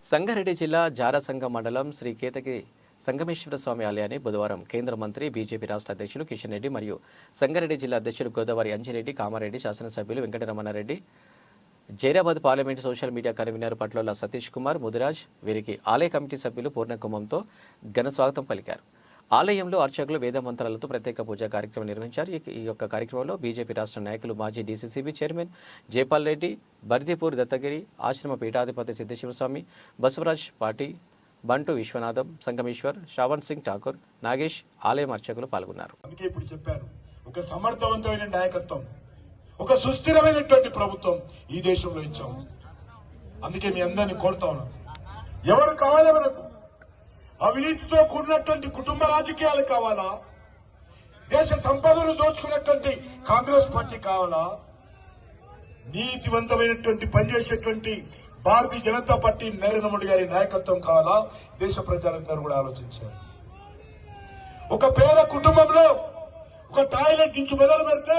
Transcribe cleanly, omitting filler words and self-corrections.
సంగారెడ్డి జిల్లా జారసంగ మండలం శ్రీ కేతకి సంగమేశ్వర స్వామి ఆలయాన్ని బుధవారం కేంద్ర మంత్రి బీజేపీ రాష్ట్ర అధ్యక్షులు కిషన్ రెడ్డి మరియు సంగారెడ్డి జిల్లా అధ్యక్షులు గోదావరి అంజిరెడ్డి కామారెడ్డి శాసనసభ్యులు Venkataramanareddy Zaheerabad parliament social media convener Patlola Satish Kumar Mudiraj వీరికి ఆలయ కమిటీ సభ్యులు పూర్ణకుంభంతో ఘన స్వాగతం పలికారు. ఆలయంలో అర్చకులు వేద మంత్రాలతో ప్రత్యేక పూజా కార్యక్రమం నిర్వహించారు. ఈ యొక్క కార్యక్రమంలో బీజేపీ రాష్ట్ర నాయకులు మాజీ డీసీసీబీ చైర్మన్ జైపాల్ రెడ్డి, బర్దీపూర్ దత్తగిరి, ఆశ్రమ పీఠాధిపతి సిద్ధశివస్వామి, బసవరాజ్ పాటి, బంటు విశ్వనాథం, సంగమేశ్వర్, శ్రావణ్ సింగ్ ఠాకూర్, నాగేష్ ఆలయం అర్చకులు పాల్గొన్నారు. అందుకే ఇప్పుడు చెప్పాను, ఒక సమర్థవంతమైన నాయకత్వం, ఒక సుస్థిరమైనటువంటి ప్రభుత్వం ఈ దేశంలో ఇచ్చాం. అందుకే మీ అందరినీ కోరుతా ఉన్నాను, ఎవరు కావాలి మనకు? అవినీతితో కూడినటువంటి కుటుంబ రాజకీయాలు కావాలా? దేశ సంపదను దోచుకున్నటువంటి కాంగ్రెస్ పార్టీ కావాలా? నీతివంతమైనటువంటి పనిచేసేటువంటి భారతీయ జనతా పార్టీ నరేంద్ర మోడీ గారి నాయకత్వం కావాలా? దేశ ప్రజలందరూ కూడా ఆలోచించారు. ఒక పేద కుటుంబంలో ఒక టాయిలెట్ నుంచి మొదలు పెడితే